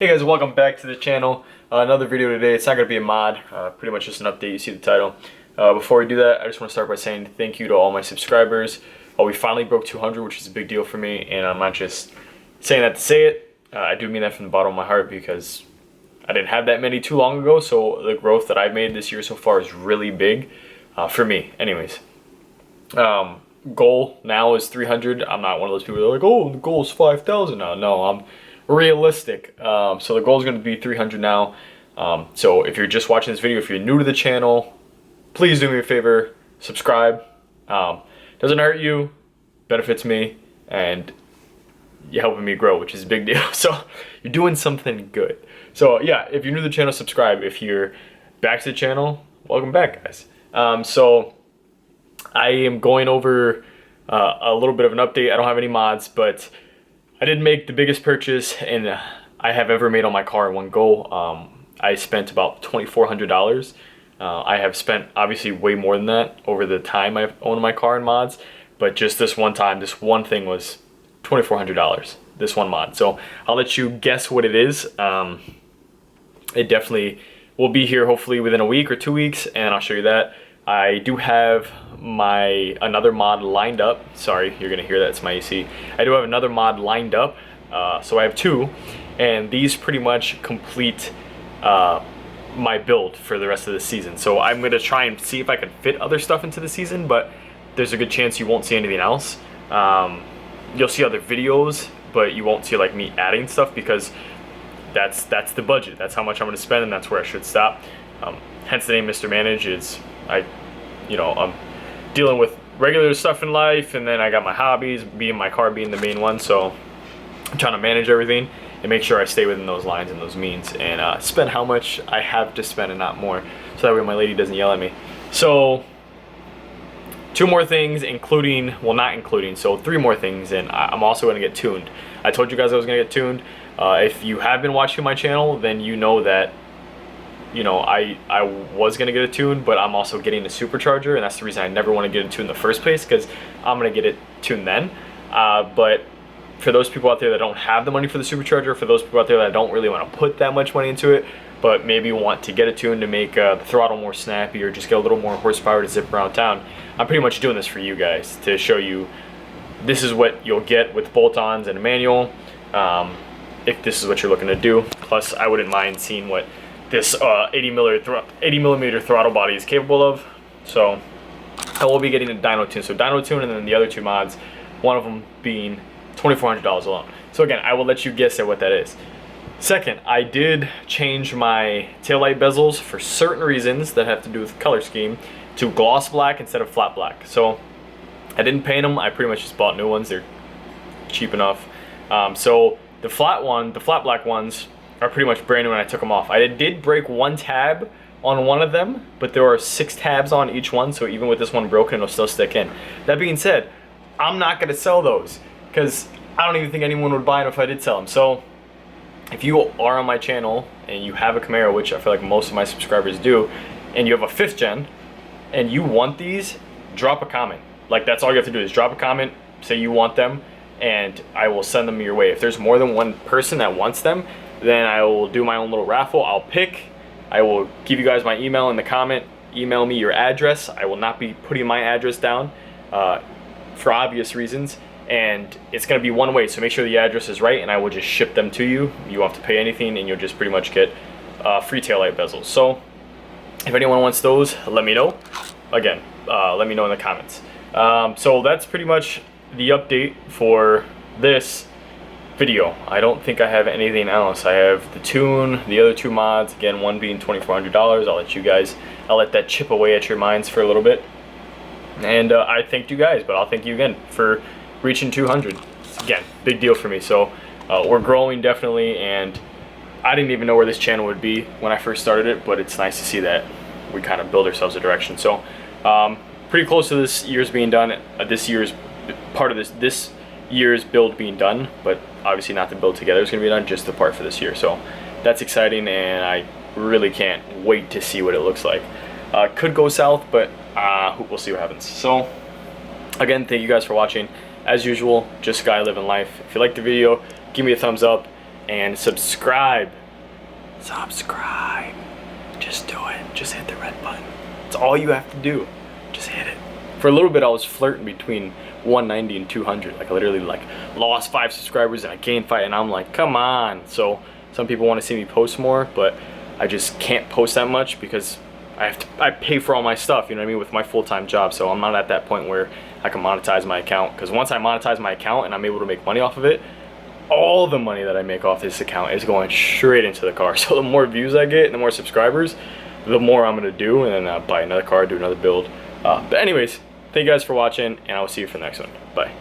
Hey guys, welcome back to the channel. Another video today. It's not going to be a mod, pretty much just an update. You see the title. Before we do that, I just want to start by saying thank you to all my subscribers. We finally broke 200, which is a big deal for me, and I'm not just saying that to say it. I do mean that from the bottom of my heart because I didn't have that many too long ago, so the growth that I've made this year so far is really big for me. Anyways, goal now is 300. I'm not one of those people that are like, oh, the goal is 5,000 now. No, I'm realistic. So the goal is going to be 300 now. So if you're just watching this video, if you're new to the channel, please do me a favor, subscribe. Doesn't hurt you, benefits me, and you're helping me grow, which is a big deal. So you're doing something good. So yeah, if you're new to the channel, subscribe. If you're back to the channel, welcome back, guys. So I am going over a little bit of an update. I don't have any mods, but I did make the biggest purchase I have ever made on my car in one go. I spent about $2,400. I have spent obviously way more than that over the time I've owned my car in mods, but just this one time, this one thing was $2,400, this one mod. So I'll let you guess what it is. It definitely will be here hopefully within a week or 2 weeks, and I'll show you that. I do have another mod lined up. Sorry, you're gonna hear that, it's my AC. I do have another mod lined up, so I have two, and these pretty much complete my build for the rest of the season. So I'm gonna try and see if I can fit other stuff into the season, but there's a good chance you won't see anything else. You'll see other videos, but you won't see like me adding stuff because that's the budget. That's how much I'm gonna spend, and that's where I should stop. Hence the name Mr. Manage. I'm dealing with regular stuff in life, and then I got my hobbies, my car being the main one, so I'm trying to manage everything and make sure I stay within those lines and those means, and spend how much I have to spend and not more, so that way my lady doesn't yell at me. So two more things, so three more things, and I'm also going to get tuned. I told you guys I was going to get tuned. If you have been watching my channel, then you know that I was going to get a tune, but I'm also getting a supercharger, and that's the reason I never want to get a tune in the first place, because I'm going to get it tuned then. But for those people out there that don't have the money for the supercharger, for those people out there that don't really want to put that much money into it, but maybe want to get a tune to make the throttle more snappy or just get a little more horsepower to zip around town, I'm pretty much doing this for you guys to show you this is what you'll get with bolt-ons and a manual, if this is what you're looking to do. Plus, I wouldn't mind seeing what this 80 millimeter throttle body is capable of. So I will be getting a dyno tune. So dyno tune, and then the other two mods, one of them being $2,400 alone. So again, I will let you guess at what that is. Second, I did change my taillight bezels for certain reasons that have to do with color scheme to gloss black instead of flat black. So I didn't paint them. I pretty much just bought new ones. They're cheap enough. So the flat black ones are pretty much brand new when I took them off. I did break one tab on one of them, but there are 6 tabs on each one, so even with this one broken, it'll still stick in. That being said, I'm not gonna sell those because I don't even think anyone would buy them if I did sell them. So if you are on my channel and you have a Camaro, which I feel like most of my subscribers do, and you have a 5th gen and you want these, drop a comment. Like, that's all you have to do is drop a comment, say you want them, and I will send them your way. If there's more than one person that wants them, then I will do my own little raffle. I'll pick. I will give you guys my email in the comment. Email me your address. I will not be putting my address down for obvious reasons. And it's going to be one way, so make sure the address is right, and I will just ship them to you. You won't have to pay anything, and you'll just pretty much get free taillight bezels. So if anyone wants those, let me know. Again, let me know in the comments. So that's pretty much the update for this video. I don't think I have anything else. I have the tune, the other two mods, again, one being $2,400. I'll let that chip away at your minds for a little bit. And I thanked you guys, but I'll thank you again for reaching 200. Again, big deal for me. So we're growing definitely, and I didn't even know where this channel would be when I first started it, but it's nice to see that we kind of build ourselves a direction. So pretty close to this year's being done. This year's part of this year's build being done, but obviously not the build together is going to be done, just the part for this year. So that's exciting, and I really can't wait to see what it looks like. Could go south, but we'll see what happens. So again, thank you guys for watching. As usual, just guy living life. If you liked the video, give me a thumbs up. and subscribe. Subscribe. Just do it. Just hit the red button. It's all you have to do. Just hit it. For a little bit, I was flirting between 190 and 200. Like I literally like lost 5 subscribers and I gained 5, and I'm like, come on. So some people want to see me post more, but I just can't post that much because I pay for all my stuff, you know what I mean, with my full-time job. So I'm not at that point where I can monetize my account, because once I monetize my account and I'm able to make money off of it, all the money that I make off this account is going straight into the car. So the more views I get and the more subscribers, the more I'm gonna do, and then buy another car, do another build. But anyways, thank you guys for watching, and I will see you for the next one. Bye.